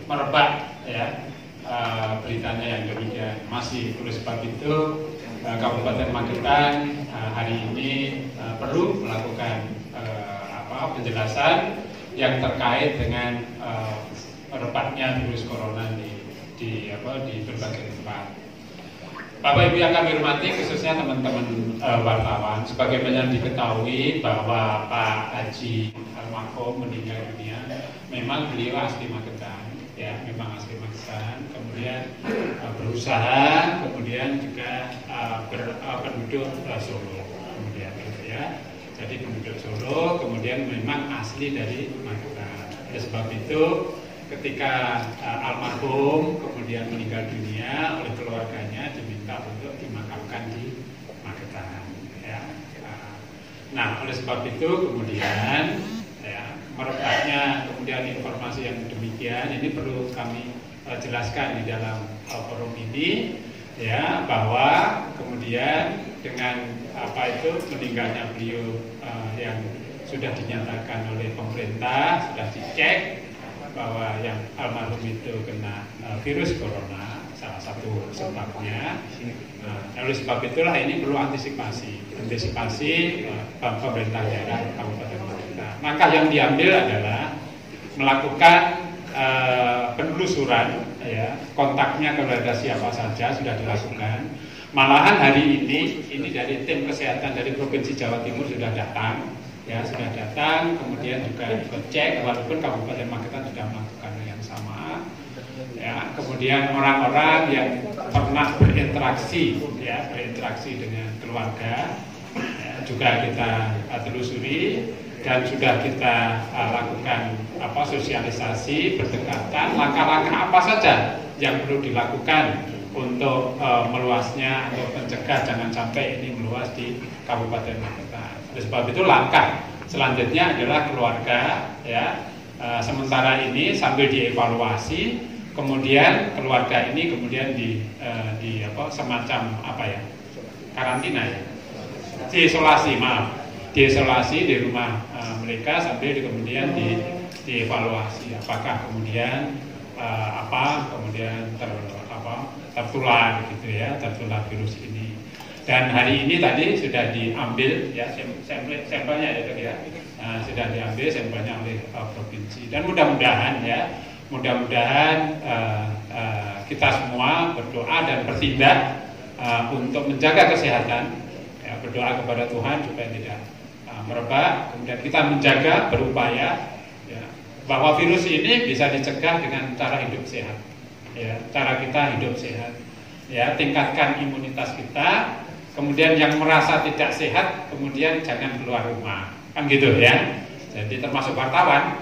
merebak ya beritanya yang demikian. Masih oleh sebab itu Kabupaten Magetan hari ini perlu melakukan penjelasan yang terkait dengan merebaknya virus corona di berbagai tempat. Bapak Ibu yang kami hormati, khususnya teman-teman wartawan, sebagaimana diketahui bahwa Pak Haji almarhum meninggal dunia, memang beliau asli Magetan, ya, memang asli Magetan. Kemudian berusaha, kemudian juga penduduk Solo, kemudian gitu ya. Jadi penduduk Solo, kemudian memang asli dari Magetan. Oleh sebab itu, ketika almarhum kemudian meninggal dunia, oleh keluarganya diminta untuk dimakamkan di Magetan. Ya. Nah, oleh sebab itu kemudian ya, merebaknya kemudian informasi yang demikian ini perlu kami jelaskan di dalam forum ini, ya, bahwa kemudian dengan meninggalnya beliau yang sudah dinyatakan oleh pemerintah, sudah dicek bahwa yang almarhum itu kena virus corona, salah satu sebabnya. Oleh sebab itulah ini perlu antisipasi pemerintah daerah Kabupaten Magetan. Langkah yang diambil adalah melakukan penelusuran, ya, kontaknya kepada siapa saja sudah dilakukan. Malahan hari ini dari tim kesehatan dari Provinsi Jawa Timur sudah datang. Ya, sudah datang, kemudian juga ikut cek, walaupun Kabupaten Magetan sudah melakukan yang sama. Ya, kemudian orang-orang yang pernah berinteraksi dengan keluarga, ya, juga kita telusuri dan sudah kita lakukan sosialisasi berdekatan, langkah-langkah apa saja yang perlu dilakukan untuk meluasnya atau mencegah jangan sampai ini meluas di Kabupaten Magetan. Oleh sebab itu langkah selanjutnya adalah keluarga, ya, sementara ini sambil dievaluasi, kemudian keluarga ini kemudian semacam karantina, ya, diisolasi di rumah mereka sambil kemudian dievaluasi apakah kemudian tertular gitu ya, tertular virus ini. Dan hari ini tadi sudah diambil ya sampelnya ya, sudah diambil sampelnya oleh provinsi. Dan mudah-mudahan kita semua berdoa dan bertindak untuk menjaga kesehatan, ya, berdoa kepada Tuhan supaya tidak merebak. Kemudian kita menjaga, berupaya, ya, bahwa virus ini bisa dicegah dengan cara hidup sehat, ya, cara kita hidup sehat, ya, tingkatkan imunitas kita. Kemudian yang merasa tidak sehat, kemudian jangan keluar rumah, kan gitu ya. Jadi termasuk wartawan,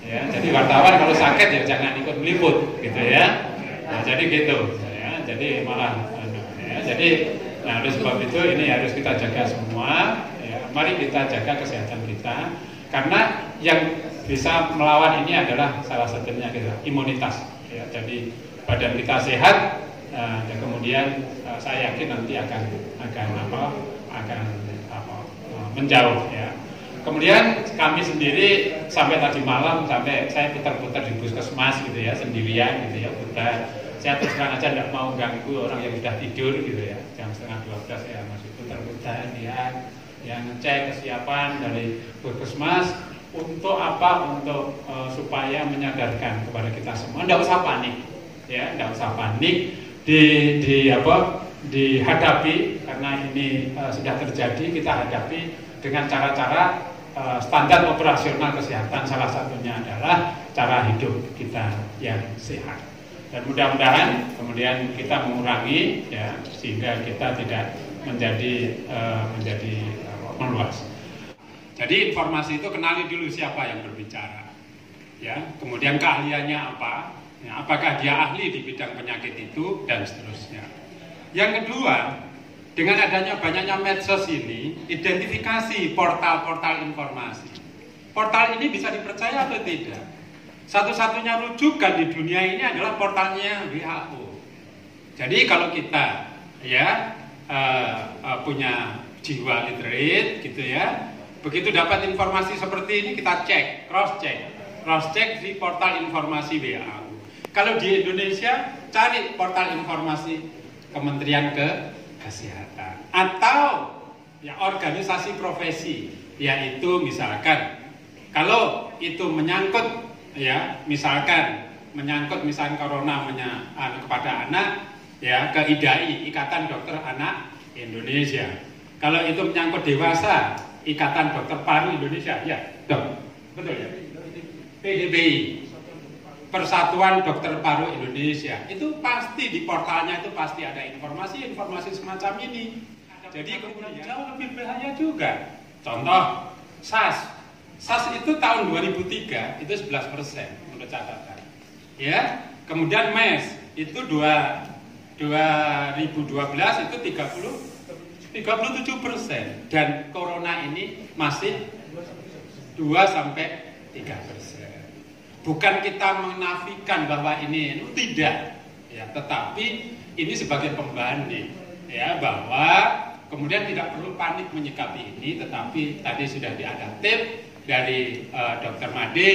ya. Jadi wartawan kalau sakit ya jangan ikut meliput, gitu ya. Nah, jadi gitu, ya. Jadi malah, ya. Jadi, oleh sebab itu ini harus kita jaga semua. Ya. Mari kita jaga kesehatan kita, karena yang bisa melawan ini adalah salah satunya imunitas. Ya. Jadi badan kita sehat. Dan kemudian saya yakin nanti akan menjauh, ya. Kemudian kami sendiri sampai tadi malam sampai saya putar-putar di puskesmas gitu ya, sendirian gitu ya, putar. Saya terus terang aja tidak mau ganggu orang yang sudah tidur gitu ya, jam 11:30 saya masih putar-putar lihat, yang ngecek kesiapan dari puskesmas untuk supaya menyadarkan kepada kita semua, tidak usah panik, ya, tidak usah panik. Dihadapi, karena ini sudah terjadi, kita hadapi dengan cara-cara standar operasional kesehatan. Salah satunya adalah cara hidup kita yang sehat, dan mudah-mudahan kemudian kita mengurangi, ya, sehingga kita tidak menjadi meluas. Jadi informasi itu kenali dulu siapa yang berbicara, ya, kemudian keahliannya apa. Ya, apakah dia ahli di bidang penyakit itu, dan seterusnya. Yang kedua, dengan adanya banyaknya medsos ini, identifikasi portal-portal informasi. Portal ini bisa dipercaya atau tidak? Satu-satunya rujukan di dunia ini adalah portalnya WHO. Jadi kalau kita, ya, punya jiwa literate gitu ya, begitu dapat informasi seperti ini kita cek, cross check di portal informasi WHO. Kalau di Indonesia, cari portal informasi Kementerian Kesehatan atau ya organisasi profesi, yaitu misalkan kalau itu menyangkut ya misalkan corona kepada anak ya ke IDAI, Ikatan Dokter Anak Indonesia. Kalau itu menyangkut dewasa, Ikatan Dokter Paru Indonesia, ya dok, betul ya, PDBI, Persatuan Dokter Paru Indonesia. Itu pasti di portalnya itu pasti ada informasi semacam ini. Jadi kemudian jauh lebih bahaya juga. Contoh SAS itu tahun 2003 itu 11% menurut catatan. Ya, kemudian MES itu 2012 itu 37% dan corona ini masih 2-3%. Bukan kita menafikan bahwa ini tidak, ya, tetapi ini sebagai pembanding, ya, bahwa kemudian tidak perlu panik menyikapi ini, tetapi tadi sudah diadaptif dari Dr. Made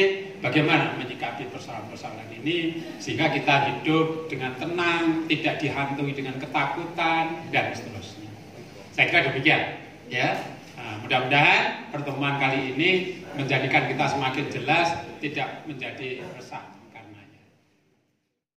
bagaimana menyikapi persoalan-persoalan ini sehingga kita hidup dengan tenang, tidak dihantui dengan ketakutan dan seterusnya. Saya kira demikian, ya. Mudah-mudahan pertemuan kali ini menjadikan kita semakin jelas, tidak menjadi resah.